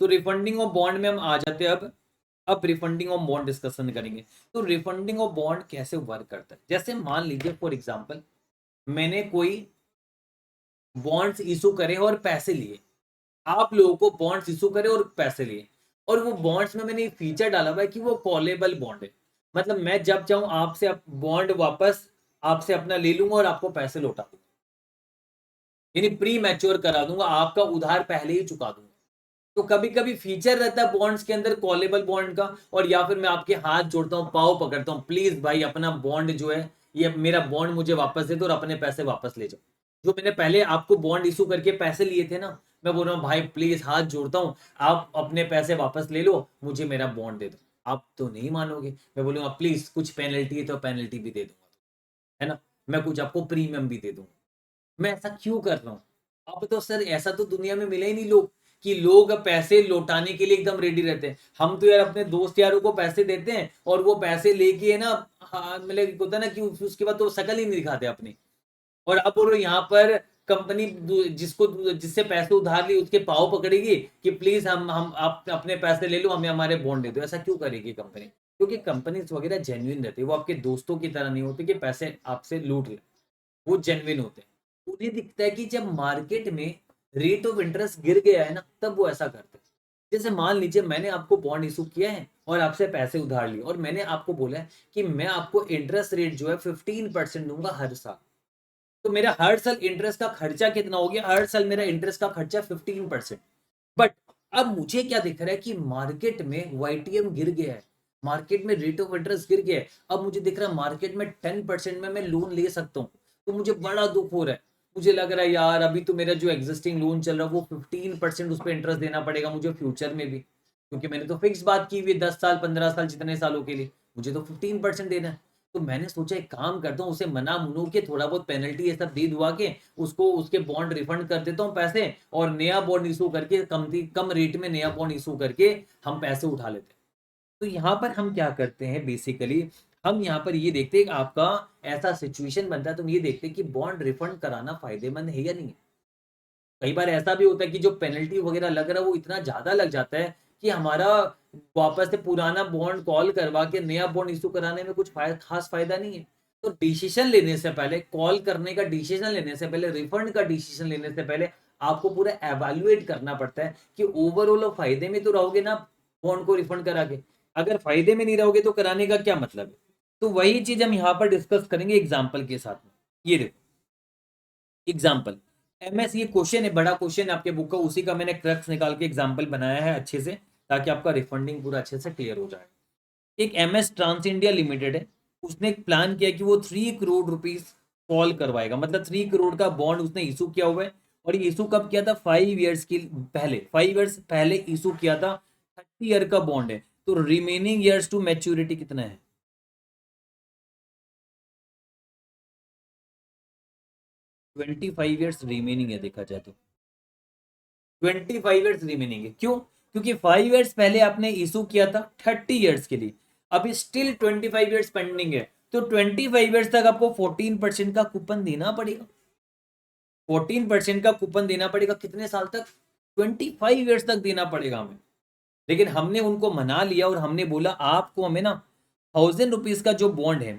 तो refunding of bond में हम आ जाते हैं अब रिफंडिंग ऑफ बॉन्ड डिस्कशन करेंगे। तो रिफंडिंग ऑफ बॉन्ड कैसे वर्क करता है, जैसे मान लीजिए फॉर एग्जांपल मैंने कोई बॉन्ड्स इशू करे और पैसे लिए, आप लोगों को बॉन्ड्स इशू करे और पैसे लिए, और वो बॉन्ड्स में मैंने फीचर डाला हुआ है कि वो कॉलेबल बॉन्ड है, मतलब मैं जब चाहूं आपसे बॉन्ड वापस आपसे अपना ले लूंगा और आपको पैसे लौटा दूंगा, यानी प्री मैच्योर करा दूंगा, आपका उधार पहले ही चुका दूंगा। तो कभी कभी फीचर रहता है बॉन्ड्स के अंदर कॉलेबल बॉन्ड का, और या फिर मैं आपके हाथ जोड़ता हूँ, पाव पकड़ता हूँ, प्लीज भाई अपना बॉन्ड जो है, ये मेरा बॉन्ड मुझे वापस दे दो और अपने पैसे वापस ले जाओ। जो मैंने पहले आपको बॉन्ड इशू करके पैसे लिए थे ना, मैं बोल रहा हूँ भाई प्लीज हाथ जोड़ता हूँ, आप अपने पैसे वापस ले लो, मुझे मेरा बॉन्ड दे दो। आप तो नहीं मानोगे, मैं बोलूंगा प्लीज कुछ पेनल्टी है तो पेनल्टी भी दे दूंगा, है ना, मैं कुछ आपको प्रीमियम भी दे दूंगा। मैं ऐसा क्यों कर रहा हूँ? अब तो सर ऐसा तो दुनिया में मिले ही नहीं लोग, कि लोग पैसे लौटाने के लिए एकदम रेडी रहते हैं। हम तो यार अपने दोस्त यारों को पैसे देते हैं और वो पैसे लेके है ना, हाँ मतलब होता है ना कि उसके बाद तो शक्ल ही नहीं दिखाते अपनी। और अब वो यहाँ पर कंपनी जिसको जिससे पैसे उधार लिए उसके पाँव पकड़ेगी कि प्लीज हम आप अपने पैसे ले लो, हमें हमारे बॉन्ड दे दो। ऐसा क्यों करेगी कंपनी? क्योंकि कंपनीज वगैरह जेन्युइन रहती है, वो आपके दोस्तों की तरह नहीं होती कि पैसे आपसे लूट ले, वो जेन्युइन होते हैं। उन्हें दिखता है कि जब मार्केट में रेट ऑफ इंटरेस्ट गिर गया है ना, तब वो ऐसा करते हैं। जैसे मान लीजिए मैंने आपको बॉन्ड इशू किया है और आपसे पैसे उधार लिए, और मैंने आपको बोला है कि मैं आपको इंटरेस्ट रेट जो है 15% दूंगा हर साल। तो मेरा हर साल इंटरेस्ट का खर्चा कितना हो गया? हर साल मेरा इंटरेस्ट का खर्चा 15%। बट अब मुझे क्या दिख रहा है कि मार्केट में वाईटीएम गिर गया है, मार्केट में रेट ऑफ इंटरेस्ट गिर गया है। अब मुझे दिख रहा है मार्केट में 10% में मैं लोन ले सकता हूँ, तो मुझे बड़ा दुख हो रहा है। मुझे लग रहा है यार अभी तो मेरा जो एग्जिस्टिंग लोन चल रहा है वो 15% उस पर इंटरेस्ट देना पड़ेगा मुझे फ्यूचर में भी, क्योंकि मैंने तो फिक्स बात की हुई 10 साल 15 साल जितने सालों के लिए मुझे तो 15% देना है। तो मैंने सोचा एक काम करता हूँ, उसे मना मुनू के थोड़ा बहुत पेनल्टी ये सब दे दुआ के उसको उसके बॉन्ड रिफंड कर देता हूँ पैसे, और नया बॉन्ड इशू करके कम रेट में नया बॉन्ड इशू करके हम पैसे उठा लेते हैं। तो यहाँ पर हम क्या करते हैं बेसिकली, हम यहाँ पर ये देखते हैं कि आपका ऐसा सिचुएशन बनता है, तो हम ये देखते हैं कि बॉन्ड रिफंड कराना फायदेमंद है या नहीं है। कई बार ऐसा भी होता है कि जो पेनल्टी वगैरह लग रहा है वो इतना ज्यादा लग जाता है कि हमारा वापस से पुराना बॉन्ड कॉल करवा के नया बॉन्ड इशू कराने में कुछ खास फायदा नहीं है। तो डिसीजन लेने से पहले, कॉल करने का डिसीजन लेने से पहले, रिफंड का डिसीजन लेने से पहले आपको पूरा एवेल्युएट करना पड़ता है कि ओवरऑल फायदे में तो रहोगे ना बॉन्ड को रिफंड करा के। अगर फायदे में नहीं रहोगे तो कराने का क्या मतलब है? तो वही चीज हम यहाँ पर डिस्कस करेंगे एग्जाम्पल के साथ में। ये देखो एग्जाम्पल, एमएस, ये क्वेश्चन है, बड़ा क्वेश्चन है आपके बुक का, उसी का मैंने क्रक्स निकाल के एग्जाम्पल बनाया है अच्छे से, ताकि आपका रिफंडिंग पूरा अच्छे से क्लियर हो जाए। एक एमएस ट्रांस इंडिया लिमिटेड है, उसने एक प्लान किया कि वो 3 करोड़ रुपीज कॉल करवाएगा, मतलब 3 करोड़ का बॉन्ड उसने इशू किया हुआ है। और ये इशू कब किया था? 5 ईयर्स की पहले, 5 ईयर्स पहले इशू किया था। 30 ईयर का बॉन्ड है, तो रिमेनिंग ईयर्स टू मैच्योरिटी कितना है? 25 ईयर्स रिमेनिंग है, देखा जाए तो 25 ईयर्स रिमेनिंग है। क्यों? क्योंकि 5 ईयर्स पहले आपने इशू किया था 30 ईयर्स के लिए, अभी स्टिल 25 ईयर्स पेंडिंग है। तो 25 ईयर्स तक आपको 14% का कूपन देना पड़ेगा। 14% का कूपन देना पड़ेगा कितने साल तक? 25 ईयर्स तक देना पड़ेगा हमें। लेकिन हमने उनको मना लिया और हमने बोला आपको हमें ना 1000 रुपीज का जो बॉन्ड है,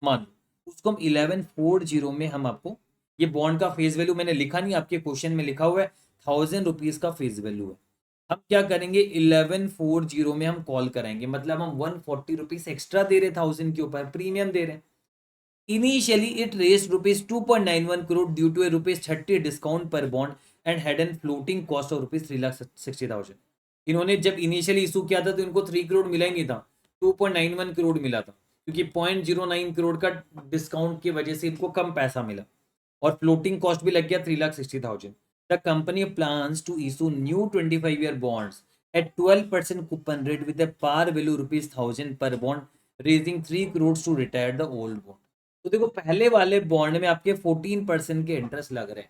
मान लो उसको हम 1140 में हम आपको, ये बॉन्ड का फेस वैल्यू मैंने लिखा नहीं, आपके क्वेश्चन में लिखा हुआ है 1000 रुपीज का फेस वैल्यू है। हम क्या करेंगे 1140 में हम कॉल कराएंगे, मतलब हम 140 रुपीज एक्स्ट्रा दे रहे, 1000 के ऊपर प्रीमियम दे रहे हैं। Initially, it raised rupees 2.91 crore due to a rupees 30 discount per bond and had a floating cost of rupees 3,60,000। इन्होंने जब इनिशियली इशू किया था तो इनको 3 करोड़ मिला ही नहीं था, 2.91 करोड़ मिला था, क्योंकि 0.09 करोड़ का डिस्काउंट की वजह से इनको कम पैसा मिला, और फ्लोटिंग कॉस्ट भी लग गया 3,60,000। The company plans to issue new 25 year bonds at 12% coupon rate with a par value rupees 1000 per bond, raising 3 crores to retire the old bond। तो देखो पहले वाले बॉन्ड में आपके 14% के इंटरेस्ट लग रहे हैं।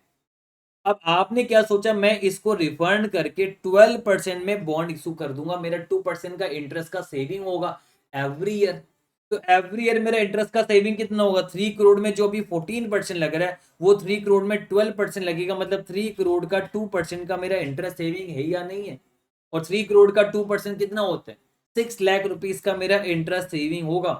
अब आपने क्या सोचा, मैं इसको रिफंड करके 12% में बॉन्ड इशू कर दूंगा, मेरा 2% का इंटरेस्ट का सेविंग होगा एवरी ईयर। तो एवरी ईयर मेरा इंटरेस्ट का सेविंग कितना होगा? 3 करोड़ में जो भी 14% लग रहा है वो 3 करोड़ में 12% लगेगा, मतलब 3 करोड़ का 2% का मेरा इंटरेस्ट सेविंग है या नहीं है? और 3 करोड़ का 2% कितना होता है? 6 लाख रुपीस का मेरा इंटरेस्ट सेविंग होगा।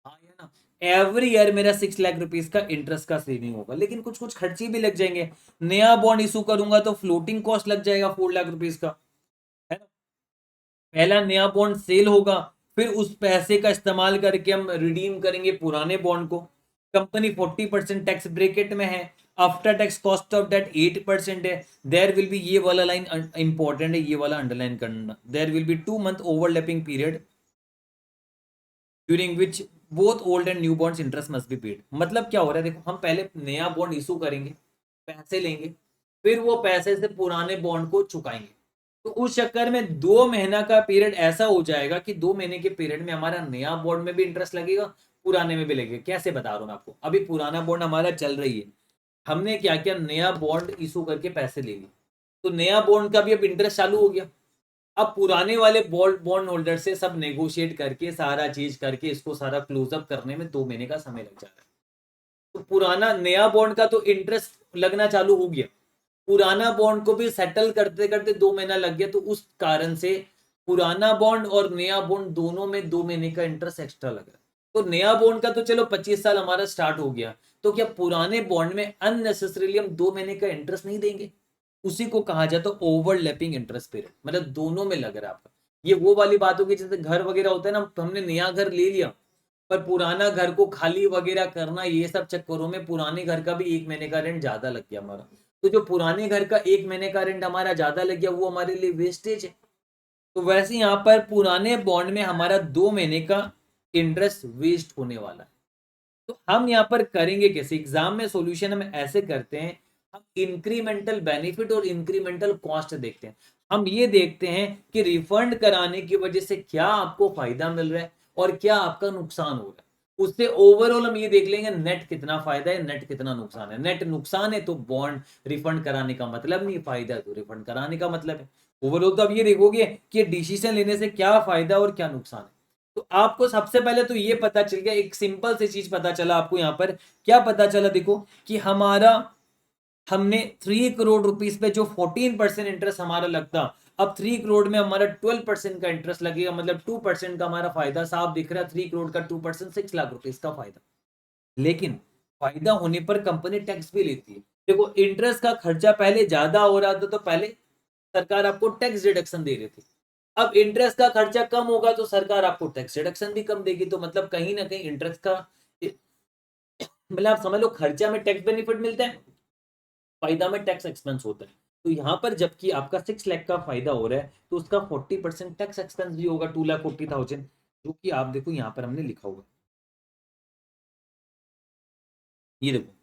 हाँ या ना? एवरी ईयर मेरा 6 लाख रुपीस का इंटरेस्ट का सेविंग होगा, लेकिन कुछ कुछ खर्चे भी लग जाएंगे। नया बॉन्ड इशू करूंगा तो फ्लोटिंग कॉस्ट लग जाएगा 4 लाख रुपीस का, है ना? पहला नया बॉन्ड सेल होगा, फिर उस पैसे का इस्तेमाल करके हम रिडीम करेंगे पुराने बॉन्ड को। कंपनी 40% टैक्स ब्रेकेट में है, after tax cost of debt 8% है। देयर विल बी, ये वाला लाइन इंपॉर्टेंट है, ये वाला अंडरलाइन करना। There will be 2 month overlapping period during which both old and new bonds interest must be paid. मतलब क्या हो रहा है, देखो हम पहले नया बॉन्ड इशू करेंगे, पैसे लेंगे, फिर वो पैसे से पुराने बॉन्ड को चुकाएंगे। तो उस चक्कर में 2 महीना का पीरियड ऐसा हो जाएगा कि 2 महीने के पीरियड में हमारा नया बॉन्ड में भी इंटरेस्ट लगेगा, पुराने में भी लगेगा। कैसे बता रहा हूं मैं आपको, अभी पुराना बॉन्ड हमारा चल रही है, हमने क्या किया, नया बॉन्ड इशू करके पैसे ले लिए, तो नया बॉन्ड का भी अब इंटरेस्ट चालू हो गया। अब पुराने वाले बॉन्ड होल्डर से सब नेगोशिएट करके सारा चीज करके इसको सारा क्लोजअप करने में 2 महीने का समय लग जाता है। तो पुराना नया बॉन्ड का तो इंटरेस्ट लगना चालू हो गया, पुराना बॉन्ड को भी सेटल करते करते 2 महीना लग गया, तो उस कारण से पुराना बॉन्ड और नया बॉन्ड दोनों में 2 महीने का इंटरेस्ट एक्स्ट्रा लग रहा है। तो नया बॉन्ड का तो चलो 25 साल हमारा स्टार्ट हो गया, तो क्या पुराने बॉन्ड में अननेसेसरीली हम 2 महीने का इंटरेस्ट नहीं देंगे? उसी को कहा जाता है ओवरलैपिंग इंटरेस्ट पीरियड, मतलब दोनों में लग रहा है आपका। ये वो वाली बात होगी जैसे घर वगैरह होता है ना, हमने नया घर ले लिया पर पुराना घर को खाली वगैरह करना, ये सब चक्करों में पुराने घर का भी 1 महीने का रेंट ज्यादा लग गया हमारा। तो जो पुराने घर का 1 महीने का रेंट हमारा ज्यादा लग गया, वो हमारे लिए वेस्टेज है। तो वैसे यहाँ पर पुराने बॉन्ड में हमारा 2 महीने का इंटरेस्ट वेस्ट होने वाला है। तो हम यहाँ पर करेंगे कैसे, एग्जाम में सॉल्यूशन हम ऐसे करते हैं, हम इंक्रीमेंटल बेनिफिट और इंक्रीमेंटल कॉस्ट देखते हैं। हम ये देखते हैं कि रिफंड कराने की वजह से क्या आपको फायदा मिल रहा है और क्या आपका नुकसान हो रहा है। उससे ओवरऑल हम ये देख लेंगे नेट कितना फायदा है, नेट कितना नुकसान है। नेट नुकसान है तो बॉन्ड रिफंड कराने का मतलब नहीं, फायदा है तो रिफंड कराने का मतलब है। ओवरऑल तो अब ये देखोगे कि डिसीजन लेने से क्या फायदा और क्या नुकसान है। तो आपको सबसे पहले तो ये पता चल गया, एक सिंपल सी चीज पता चला आपको। यहाँ पर क्या पता चला, देखो कि हमने 3 करोड़ रुपीस पे जो 14% इंटरेस्ट हमारा लगता, अब 3 करोड़ में हमारा 12% का इंटरेस्ट लगेगा, मतलब 2% का हमारा फायदा साफ दिख रहा है। 3 करोड़ का 2% 6 लाख रुपीस का फायदा। लेकिन फायदा होने पर कंपनी टैक्स भी लेती है। देखो इंटरेस्ट का खर्चा पहले ज्यादा हो रहा था तो पहले सरकार आपको टैक्स डिडक्शन दे रही थी। अब इंटरेस्ट का खर्चा कम होगा तो सरकार आपको टैक्स डिडक्शन भी कम देगी। तो मतलब कहीं ना कहीं इंटरेस्ट का, मतलब आप समझ लो, खर्चा में टैक्स बेनिफिट मिलता है, फायदा में टैक्स एक्सपेंस होता है। तो यहाँ पर जबकि आपका 6 लाख का फायदा हो रहा है तो उसका 40% टैक्स एक्सपेंस भी होगा, 2,40,000, जो कि आप देखो यहाँ पर हमने लिखा हुआ। ये देखो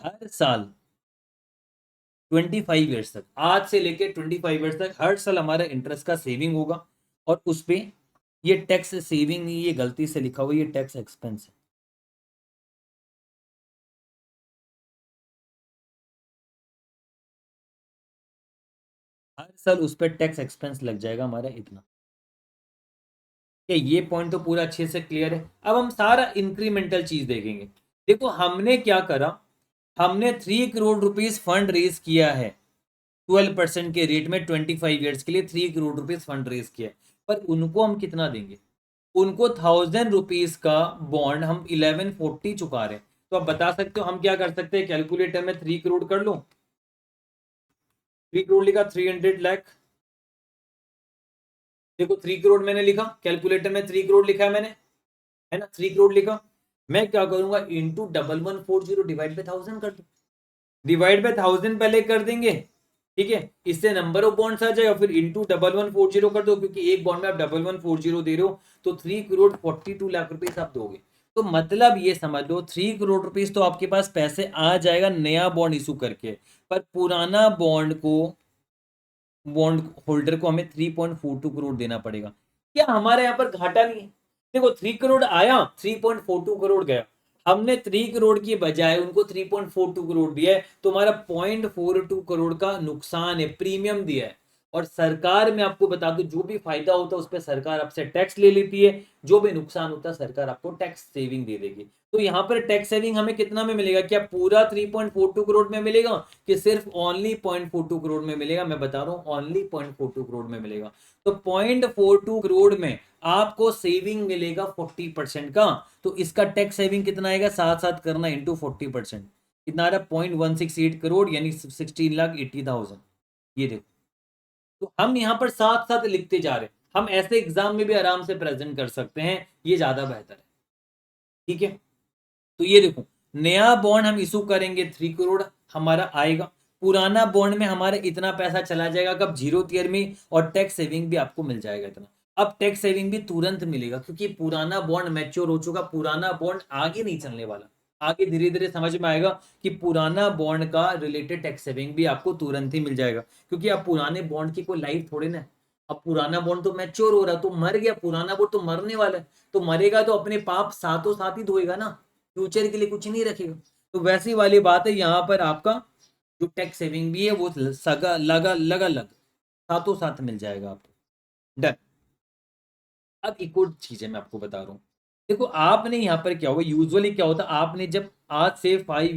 हर साल 25 ईयर्स तक, आज से लेके 25 ईयर्स तक हर साल हमारा इंटरेस्ट का सेविंग होगा। और उस पे ये टैक्स सेविंग नहीं, ये गलती से लिखा हुआ, ये टैक्स एक्सपेंस है। हर साल उस पर टैक्स एक्सपेंस लग जाएगा हमारा इतना। क्या ये पॉइंट तो पूरा अच्छे से क्लियर है? अब हम सारा इंक्रीमेंटल चीज देखेंगे। देखो हमने क्या करा, हमने 3 करोड़ रुपीस फंड रेज किया है 12% के रेट में 25 ईयर्स के लिए। 3 करोड़ रुपीस फंड रेज किया है, पर उनको हम कितना देंगे? उनको 1,000 रुपीज का बॉन्ड हम 1140 चुका रहे हैं। तो आप बता सकते हो हम क्या कर सकते हैं, कैलकुलेटर में 3 करोड़ कर लो, 3 करोड़ लिखा, 300 लाख। देखो 3 करोड़ मैंने लिखा, कैलकुलेटर में 3 करोड़ लिखा है मैंने, है ना, 3 करोड़ लिखा। मैं क्या करूंगा, इंटू 1140 डिवाइड बाई 1000 कर दो। डिवाइड बाई 1000 पहले कर देंगे, ठीक है, इससे नंबर ऑफ बॉन्ड्स आ जाएगा, फिर इंटू 1140 कर दो, क्योंकि एक बॉन्ड में आप 1140 दे रहे हो, तो 3 करोड़ 42 लाख रुपीस आप दोगे। तो मतलब ये समझ लो 3 करोड़ रुपीस तो आपके पास पैसे आ जाएगा नया बॉन्ड इशू करके, पर पुराना बॉन्ड होल्डर को हमें 3.42 करोड़ देना पड़ेगा। क्या हमारे यहाँ पर घाटा नहीं है? देखो 3 करोड़ आया, 3.42 करोड़ गया। हमने 3 करोड़ की बजाय उनको 3.42 करोड़ दिया है, तो हमारा 0.42 करोड़ का नुकसान है, प्रीमियम दिया है। और सरकार, मैं आपको बता दूं, जो भी फायदा होता है उस पर सरकार आपसे टैक्स ले लेती है, जो भी नुकसान होता है सरकार आपको टैक्स सेविंग दे देगी। तो यहाँ पर टैक्स सेविंग हमें कितना में मिलेगा? क्या पूरा 3.42 करोड़ में मिलेगा कि सिर्फ ओनली 0.42 करोड़ में मिलेगा? मैं बता रहा हूँ ओनली 0.42 करोड़ में मिलेगा। तो 0.42 करोड़ में आपको सेविंग मिलेगा 40% का। तो इसका टैक्स सेविंग कितना आएगा? साथ साथ करना इंटू 40%, कितना आ रहा है? 0.168 करोड़ यानी 16,80,000। ये देखो, तो हम यहाँ पर साथ साथ लिखते जा रहे हैं। हम ऐसे एग्जाम में भी आराम से प्रेजेंट कर सकते हैं, ये ज्यादा बेहतर है। ठीक है, तो ये देखो, नया बॉन्ड हम इशू करेंगे 3 करोड़ हमारा आएगा, पुराना बॉन्ड में हमारा इतना पैसा चला जाएगा कब? 0th ईयर में, और टैक्स सेविंग भी आपको मिल जाएगा इतना। अब टैक्स सेविंग भी तुरंत मिलेगा क्योंकि पुराना बॉन्ड मैच्योर हो चुका, पुराना बॉन्ड आगे नहीं चलने वाला। आगे धीरे धीरे समझ में आएगा कि पुराना बॉन्ड का रिलेटेड टैक्स सेविंग भी आपको तुरंत ही मिल जाएगा, क्योंकि अब पुराने बॉन्ड की कोई लाइफ थोड़ी ना है। अब पुराना बॉन्ड तो मैच्योर हो रहा, तो मर गया, पुराना बॉन्ड तो मरने वाला है, तो मरेगा तो अपने पाप साथों साथ ही धोएगा ना, फ्यूचर के लिए कुछ नहीं रखेगा। तो वैसी वाली बात है, यहाँ पर आपका जो टैक्स सेविंग भी है वो सगा लगा लगा लग साथों साथ मिल जाएगा आपको। डन। अब एक और चीज है मैं आपको बता रहा हूँ, देखो आपने यहाँ पर क्या हुआ, यूजुअली क्या होता, आपने जब आज से 5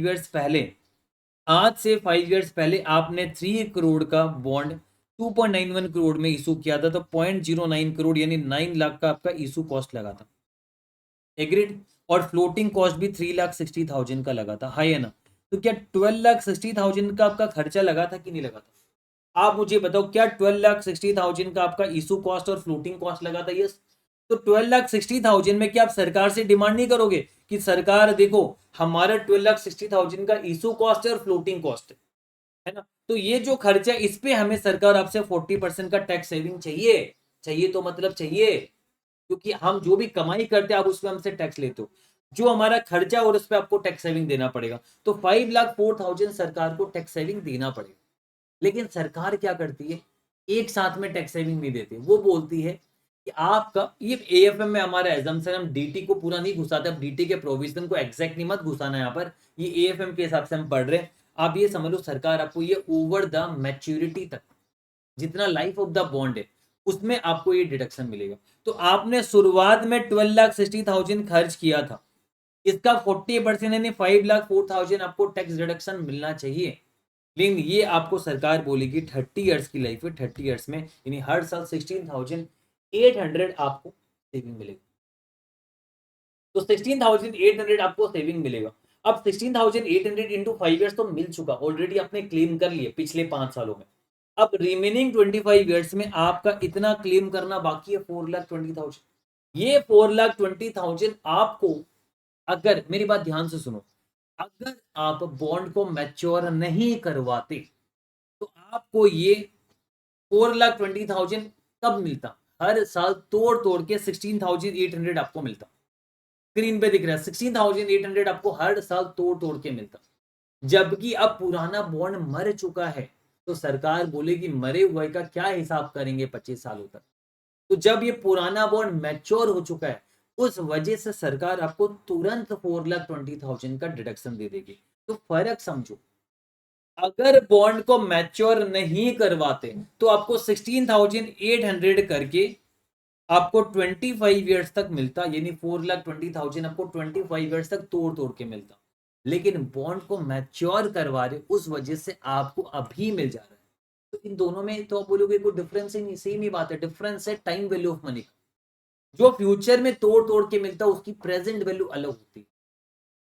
इयर्स पहले आपने 3 करोड़ का बॉन्ड 2.91 करोड़ में इशू किया था, तो 0.09 करोड़ यानी 9 लाख का आपका इशू कॉस्ट लगा था। एग्रीड। और फ्लोटिंग कॉस्ट भी 3,60,000 का लगा था, हाई है ना? तो क्या 12,60,000 का आपका खर्चा लगा था कि नहीं लगा था? आप मुझे बताओ, क्या 12,60,000 का आपका इशू कॉस्ट और फ्लोटिंग कॉस्ट लगा था? यस। तो 12,60,000 में क्या आप सरकार से डिमांड नहीं करोगे कि सरकार देखो हमारा 12,60,000 का इशू कॉस्ट है और फ्लोटिंग कॉस्ट है ना, तो ये जो खर्चा इस पे हमें सरकार आपसे 40% का टैक्स सेविंग चाहिए? चाहिए तो मतलब चाहिए, क्योंकि हम जो भी कमाई करते हैं आप उसमें हमसे टैक्स लेते हो, जो हमारा खर्चा और उस पर आपको टैक्स सेविंग देना पड़ेगा। तो 5,04,000 सरकार को टैक्स सेविंग देना पड़ेगा। लेकिन सरकार क्या करती है, एक साथ में टैक्स सेविंग नहीं देती, वो बोलती है कि आपका ये एएफएम में हमारा एजम्पशन, हम डीटी को पूरा नहीं घुसाते, अब डीटी के प्रोविजन को एग्जैक्ट नहीं मत घुसाना यहाँ पर, ये एएफएम के हिसाब से हम पढ़ रहे हैं। आप ये समझ लो सरकार आपको ये ओवर द मैच्योरिटी तक, जितना लाइफ ऑफ द बॉन्ड है उसमें आपको ये डिडक्शन मिलेगा। तो आपने शुरुआत में 12,60,000 खर्च किया था, इसका 40% यानी 5,04,000 आपको टैक्स डिडक्शन मिलना चाहिए। लेकिन ये आपको सरकार बोलेगी 30 इयर्स की लाइफ है, 30 इयर्स में यानी हर साल 16,800 आपको सेविंग मिलेगी। तो 16,800 आपको सेविंग मिलेगा। अब 16,800 इंटू 5 इयर्स तो मिल चुका ऑलरेडी, आपने क्लेम कर लिए पिछले 5 सालों में। अब रिमेनिंग 25 इयर्स में आपका इतना क्लेम करना बाकी है 4,20,000। ये 4,20,000 आपको, अगर मेरी बात ध्यान से सुनो, अगर आप बॉन्ड को मैच्योर नहीं करवाते तो आपको ये 4,20,000 कब मिलता? हर साल तोड़ तोड़ के 16,800 आपको मिलता। स्क्रीन पे दिख रहा है 16,800 आपको हर साल तोड़ तोड़ के मिलता। जबकि अब पुराना बॉन्ड मर चुका है, तो सरकार बोलेगी मरे हुए का क्या हिसाब करेंगे 25 सालों तक। तो जब ये पुराना बॉन्ड मैच्योर हो चुका है, उस वजह से सरकार आपको तुरंत 4,20,000 का डिडक्शन दे देगी। तो फर्क समझो, अगर बॉन्ड को मैच्योर नहीं करवाते तो आपको 16,800 करके आपको 25 इयर्स तक मिलता, यानी 4,20,000 आपको 25 इयर्स तक तोड़ तोड़ के मिलता। लेकिन बॉन्ड को मैच्योर करवा रहे उस वजह से आपको अभी मिल जा रहा है। तो इन दोनों में तो आप बोलोगे कोई डिफरेंस ही नहीं, सेम ही बात है। डिफरेंस है टाइम वैल्यू ऑफ मनी का, जो फ्यूचर में तोड़ तोड़ के मिलता है उसकी प्रेजेंट वैल्यू अलग होती है।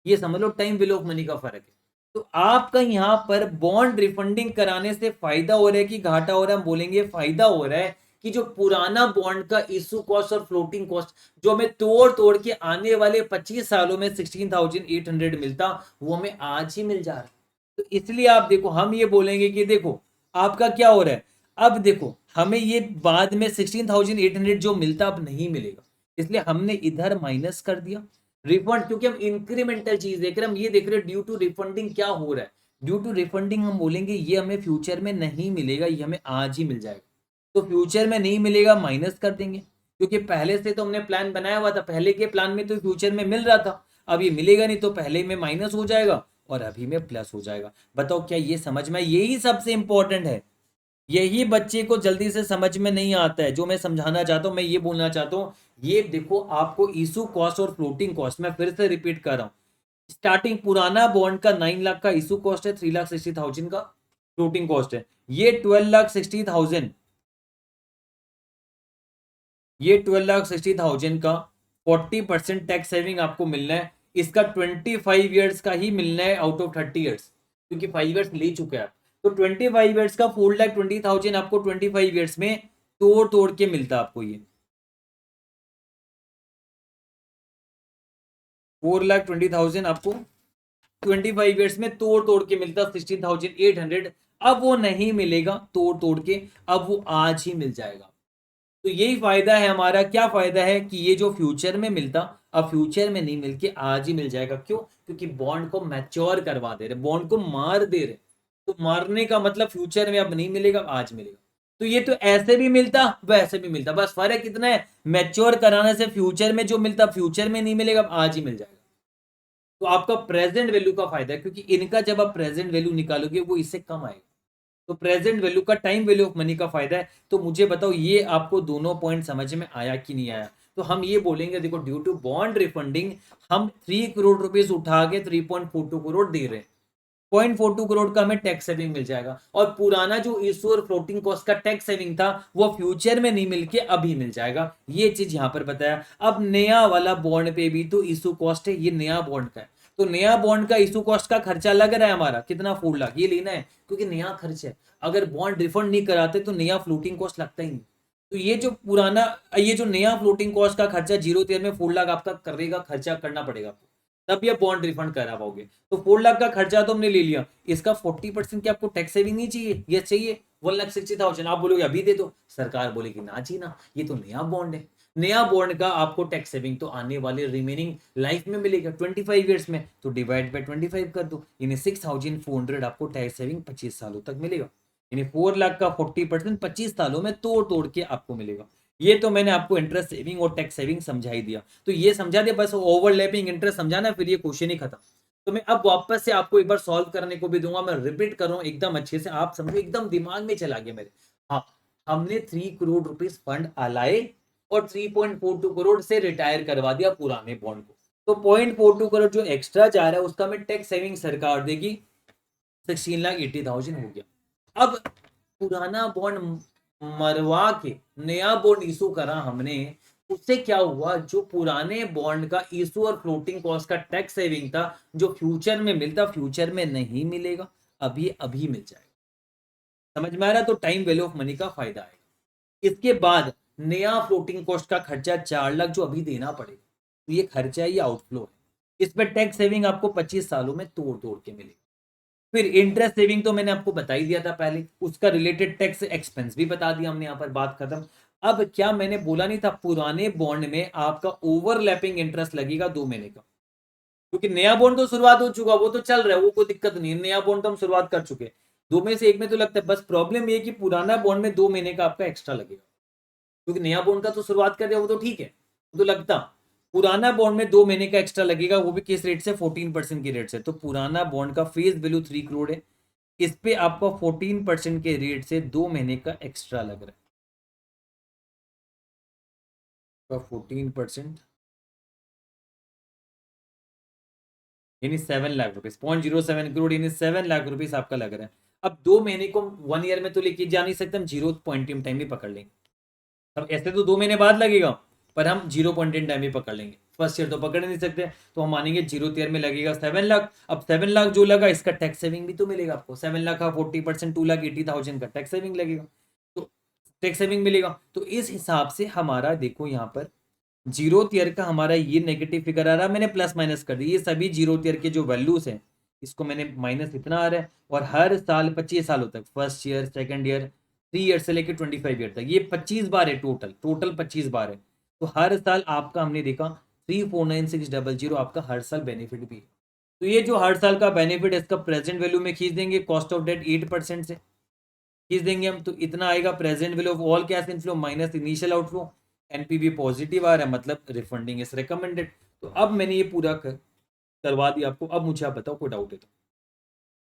ये समझ लो टाइम वैल्यू ऑफ मनी का फर्क है। तो आपका यहाँ पर बॉन्ड रिफंडिंग कराने से फायदा हो रहा है कि घाटा हो रहा है? हम बोलेंगे फायदा हो रहा है कि जो पुराना बॉन्ड का इशू कॉस्ट और फ्लोटिंग कॉस्ट जो हमें तोड़ तोड़ के आने वाले 25 सालों में 16,800 मिलता, वो हमें आज ही मिल जा रहा है। तो इसलिए आप देखो, हम ये बोलेंगे कि देखो आपका क्या हो रहा है, अब देखो हमें ये बाद में 16,800 जो मिलता अब नहीं मिलेगा, इसलिए हमने इधर माइनस कर दिया रिफंड, क्योंकि हम इंक्रीमेंटल चीज देख रहे हैं, हम ये देख रहे हैं ड्यू टू रिफंडिंग क्या हो रहा है। ड्यू टू रिफंडिंग हम बोलेंगे ये हमें फ्यूचर में नहीं मिलेगा, ये हमें आज ही मिल जाएगा। तो फ्यूचर में नहीं मिलेगा माइनस कर देंगे, क्योंकि पहले से तो हमने प्लान बनाया हुआ था, पहले के प्लान में तो फ्यूचर में मिल रहा था, अब ये मिलेगा नहीं तो पहले में माइनस हो जाएगा और अभी में प्लस हो जाएगा। बताओ क्या ये समझ में? यही सबसे इंपॉर्टेंट है, यही बच्चे को जल्दी से समझ में नहीं आता है। जो मैं समझाना चाहता हूँ, मैं ये बोलना चाहता हूँ, ये देखो आपको इशू कॉस्ट और फ्लोटिंग कॉस्ट, मैं फिर से रिपीट कर रहा हूँ। स्टार्टिंग पुराना बॉन्ड का 9 लाख का इशू कॉस्ट है, 3,60,000 का फ्लोटिंग कॉस्ट है। ये 12,60,000, ये 12,60,000 का 40% टैक्स सेविंग आपको मिलना है। इसका 25 ईयर्स का ही मिलना है आउट ऑफ 30 ईयर्स, क्योंकि 5 ईयर्स ले चुके हैं आप। तो 25 ईयर्स का 4,20,000 आपको 25 ईयर्स में तोड़ तोड़ के मिलता है आपको। ये 4,20,000 आपको 25 ईयर्स में तोड़ तोड़ के मिलता, 16,800। अब वो नहीं मिलेगा तोड़ तोड़ के, अब वो आज ही मिल जाएगा। तो यही फायदा है हमारा। क्या फायदा है कि ये जो फ्यूचर में मिलता, अब फ्यूचर में नहीं मिल के आज ही मिल जाएगा। क्यों? क्योंकि बॉन्ड को मैच्योर करवा दे रहे, बॉन्ड को मार दे रहे। तो मारने का मतलब फ्यूचर में अब नहीं मिलेगा, आज मिलेगा। तो ये तो ऐसे भी मिलता वैसे भी मिलता, बस फर्क कितना है, मैच्योर कराने से फ्यूचर में जो मिलता फ्यूचर में नहीं मिलेगा, अब आज ही मिल जाएगा। तो आपका प्रेजेंट वैल्यू का फायदा है, क्योंकि इनका जब आप प्रेजेंट वैल्यू निकालोगे वो इससे कम आएगा। तो प्रेजेंट वैल्यू का, टाइम वैल्यू ऑफ मनी का फायदा है। तो मुझे बताओ ये आपको दोनों पॉइंट समझ में आया कि नहीं आया? तो हम ये बोलेंगे, देखो ड्यू टू बॉन्ड रिफंडिंग हम 3 करोड़ रुपीस उठा के 3.42 करोड़ दे रहे हैं। 0.42 करोड़ का हमें टैक्स सेविंग मिल जाएगा। और पुराना जो इशू और फ्लोटिंग कॉस्ट का टैक्स सेविंग था वो फ्यूचर में नहीं मिलके अभी मिल जाएगा। ये चीज यहां पर बताया। अब नया वाला बॉन्ड पे भी तो इशू कॉस्ट है, ये नया बॉन्ड का है। तो नया बॉन्ड का इशू कॉस्ट का खर्चा लग रहा है हमारा कितना, 4 लाख, ये लेना है क्योंकि नया खर्च है। अगर बॉन्ड रिफंड नहीं कराते तो नया फ्लोटिंग कॉस्ट लगता ही नहीं। तो ये जो पुराना, ये जो नया फ्लोटिंग कॉस्ट का खर्चा 0 ईयर में 4 लाख आपका करेगा, खर्चा करना पड़ेगा आपको, तब ये बॉन्ड रिफंड करा पाओगे। तो 4 लाख का खर्चा तो हमने ले लिया, इसका 40% क्या आपको टैक्स सेविंग नहीं चाहिए? ये चाहिए 1,60,000। आप बोलोगे अभी दे दो, सरकार बोलेगी ना जी ना, ये तो नया बॉन्ड है। नया बॉन्ड का आपको टैक्स सेविंग तो आने वाले रिमेनिंग लाइफ में मिलेगा 25 ईयर्स में, तो डिवाइड बाई 25 कर दो, यानी 6,400 आपको टैक्स सेविंग 25 सालों तक मिलेगा। यानी 4 लाख का 40% 25 सालों में तोड़ तोड़ के आपको मिलेगा। ये तो मैंने आपको इंटरेस्ट सेविंग और टैक्स सेविंग समझा ही दिया। तो ये समझा दिया, बस ओवरलैपिंग इंटरेस्ट समझाना, फिर ये क्वेश्चन ही खत्म। तो मैं अब वापस से आपको एक बार सॉल्व करने को भी दूंगा, मैं रिपीट कर रहा हूं एकदम अच्छे से, आप समझो, एकदम दिमाग में चला गया मेरे। हाँ, हमने 3 करोड़ रुपीस फंड लाए और 3.42 करोड़ से रिटायर करवा दिया पुराने बॉन्ड को। तो 0.42 करोड़ जो एक्स्ट्रा जा रहा है उसका में टैक्स सेविंग सरकार देगी, 16,80,000 हो गया। अब पुराना बॉन्ड मरवा के नया बॉन्ड इशू करा हमने, उससे क्या हुआ, जो पुराने बॉन्ड का इशू और फ्लोटिंग कॉस्ट का टैक्स सेविंग था जो फ्यूचर में मिलता, फ्यूचर में नहीं मिलेगा, अभी अभी मिल जाएगा। समझ में आ रहा? तो टाइम वैल्यू ऑफ मनी का फायदा है। इसके बाद नया फ्लोटिंग कॉस्ट का खर्चा 4 लाख जो अभी देना पड़ेगा, तो ये खर्चा है, ये आउटफ्लो है। इस पर टैक्स सेविंग आपको 25 सालों में तोड़ तोड़ के मिलेगी। फिर इंटरेस्ट सेविंग तो मैंने आपको बता ही दिया था पहले, उसका रिलेटेड टैक्स एक्सपेंस भी बता दिया हमने, यहाँ पर बात खत्म। अब क्या मैंने बोला नहीं था, पुराने बॉन्ड में आपका ओवरलैपिंग इंटरेस्ट लगेगा 2 महीने का, क्योंकि नया बॉन्ड तो शुरुआत हो चुका, वो तो चल रहा है, वो कोई दिक्कत नहीं है, नया बॉन्ड तो हम शुरुआत कर चुके हैं। 2 में से 1 में तो लगता है, बस प्रॉब्लम ये कि पुराना बॉन्ड में 2 महीने का आपका एक्स्ट्रा लगेगा, क्योंकि नया बॉन्ड का तो शुरुआत कर दिया, वो तो ठीक है, वो तो लगता। पुराना बॉन्ड में 2 महीने का एक्स्ट्रा लगेगा, वो भी किस रेट से, 14% की रेट से। तो पुराना बॉन्ड का फेस वैल्यू 3 करोड़ है, इस पे आपका 14% के रेट से 2 महीने का एक्स्ट्रा लग रहा है। तो 14% यानी 7 लाख रुपीज, 0.07 करोड़ यानी 7 लाख रुपीज आपका लग रहा है। अब 2 महीने को 1 ईयर में तो लेके जा नहीं सकते, हम 0 पॉइंट इन टाइम भी पकड़ लेंगे। अब ऐसे तो 2 महीने बाद लगेगा, पर हम 0 पॉइंट इन टाइम भी पकड़ लेंगे। फर्स्ट ईयर तो पकड़ नहीं सकते, तो हम मानेंगे 0th ईयर में लगेगा 7 लाख। अब 7 लाख जो लगा, इसका टैक्स सेविंग भी तो मिलेगा आपको। 7 लाख का 40% 2,80,000 का टैक्स सेविंग लगेगा, तो टैक्स सेविंग मिलेगा। तो इस हिसाब से हमारा देखो यहाँ पर 0th ईयर का हमारा ये नेगेटिव फिगर आ रहा है, मैंने प्लस माइनस कर दी, ये सभी 0th ईयर के जो वैल्यूज हैं, इसको मैंने माइनस इतना आ रहा है। और हर साल 25 सालों तक, first year, second year, 3 year से लेकर 25 ईयर तक, ये 25 बार है, टोटल 25 बार है। तो हर साल आपका हमने देखा 349,600 आपका हर साल बेनिफिट भी है। तो ये जो हर साल का बेनिफिट है, इसका प्रेजेंट वैल्यू में खींच देंगे, कॉस्ट ऑफ डेट 8% से खींच देंगे हम, तो इतना आएगा present value of all cash inflow minus initial outflow. NPV positive आ रहा है, मतलब रिफंडिंग इज रिकमेंडेड। तो अब मैंने ये पूरा करवा दिया आपको। अब मुझे आप बताओ कोई डाउट है तो?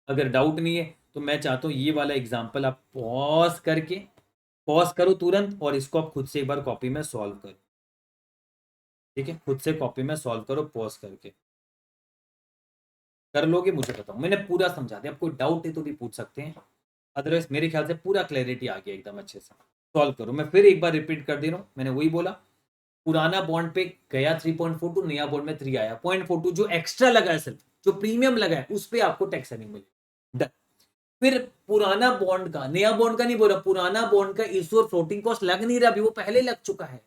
अगर डाउट नहीं है तो मैं चाहता हूँ ये वाला एग्जाम्पल आप पॉज करो तुरंत, और इसको आप खुद से एक बार कॉपी में सॉल्व करो। ठीक है, खुद से कॉपी में सॉल्व करो पॉज करके। कर लोगे मुझे बताओ, मैंने पूरा समझा दिया, आपको डाउट है तो भी पूछ सकते हैं, अदरवाइज मेरे ख्याल से पूरा क्लैरिटी आ गया एकदम अच्छे से। सॉल्व करो, मैं फिर एक बार रिपीट कर दे रहा हूँ, मैंने वही बोला, पुराना बॉन्ड पे गया 3.42, नया बॉन्ड में 3 आया 0.42, जो एक्स्ट्रा लगा है सिर्फ जो प्रीमियम लगा है उस पर आपको टैक्स सेविंग मिलेगी। फिर पुराना बॉन्ड का, नया बॉन्ड का नहीं बोला, पुराना बॉन्ड का इशू और फ्लोटिंग कॉस्ट लग नहीं रहा, अभी वो पहले लग चुका है,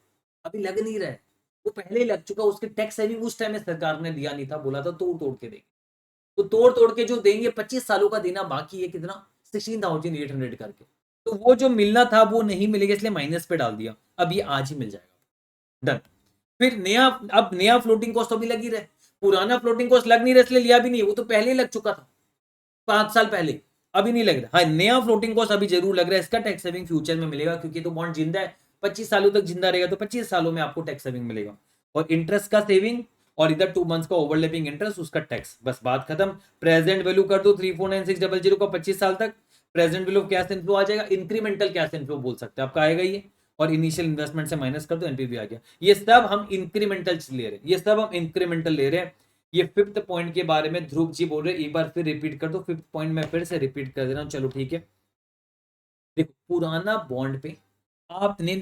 अभी लग नहीं रहा है, वो पहले लग चुका, उसके टैक्स सेविंग उस टाइम में सरकार ने दिया नहीं था, बोला था तोड़ तोड़ के देंगे, तो तोड़ तोड़ के जो देंगे 25 सालों का देना बाकी है, कितना 16,800 करके, तो वो जो मिलना था वो नहीं मिलेगा, इसलिए माइनस पे डाल दिया, अब ये आज ही मिल जाएगा। डन। फिर नया, अब नया फ्लोटिंग कॉस्ट अभी लगी रहे, पुराना फ्लोटिंग कॉस्ट लग नहीं रहा इसलिए लिया भी नहीं, वो तो पहले ही लग चुका था 5 साल पहले, अभी नहीं लग रहा। हाँ, नया फ्लोटिंग कॉस्ट अभी जरूर लग रहा है, इसका टैक्स सेविंग फ्यूचर में मिलेगा, क्योंकि तो बॉन्ड जिंदा है, 25 सालों तक जिंदा रहेगा, तो 25 सालों में आपको टैक्स सेविंग मिलेगा, और इंटरेस्ट का सेविंग, और इधर 2 मंथ्स का ओवरलैपिंग इंटरेस्ट, उसका टैक्स, बस बात खत्म। प्रेजेंट वैल्यू कर दो 349600 का 25 साल तक, प्रेजेंट वैल्यू कैश इनफ्लो आ जाएगा, इंक्रीमेंटल कैश इनफ्लो बोल सकते हैं, आपका आएगा ये, और इनिशियल इन्वेस्टमेंट से माइनस कर दो, एनपीवी आ गया। ये सब हम इंक्रीमेंटल ले रहे हैं, ये सब हम इंक्रीमेंटल ले रहे हैं। ये 5th पॉइंट के बारे में ध्रुव जी बोल रहे हैं, एक बार फिर रिपीट कर दो, 5th पॉइंट में फिर से रिपीट कर दे रहा हूं, चलो ठीक है। देखो, पुराना बॉन्ड पे आपने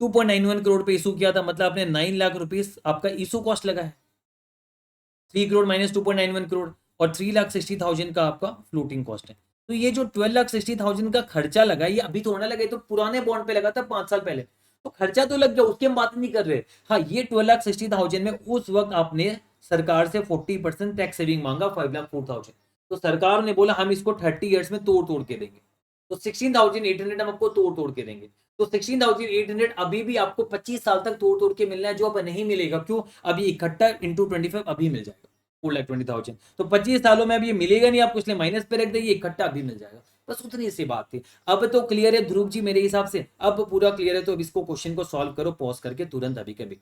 2.91 करोड़ पे इशू किया था, मतलब आपने 9 लाख रुपीस आपका इशू कॉस्ट लगा है, 3 करोड़ माइनस 2.91 करोड़, और 3,60,000 का आपका फ्लोटिंग कॉस्ट है। तो ये जो 12,60,000 का खर्चा लगा, ये अभी थोड़ा लगा, तो पुराने बॉन्ड पे लगा था 5 साल पहले, तो खर्चा तो लग गया, उसकी हम बात नहीं कर रहे। हाँ, ये 12,60,000 में उस वक्त आपने सरकार से 40% टैक्स सेविंग मांगा, 5,04,000, तो सरकार ने बोला हम इसको 30 ईयर्स में तोड़ तोड़ के देंगे, तो 16,800 हम आपको तोड़ तोड़ के देंगे, तो 16,800 अभी भी आपको 25 साल तक तोड़ तोड़ के मिलना है, जो अब नहीं मिलेगा, क्यों, अभी इकट्ठा इंटू 25 अभी मिल जाएगा 4,20,000, तो 25 सालों में अब ये मिलेगा नहीं आपको, इसलिए माइनस पे रख देंगे, इकट्ठा अभी मिल जाएगा, बस उतनी सी बात थी। अब तो क्लियर है ध्रुव जी मेरे हिसाब से, अब पूरा क्लियर है, तो अब इसको क्वेश्चन को सॉल्व करो पॉज करके तुरंत अभी के भी।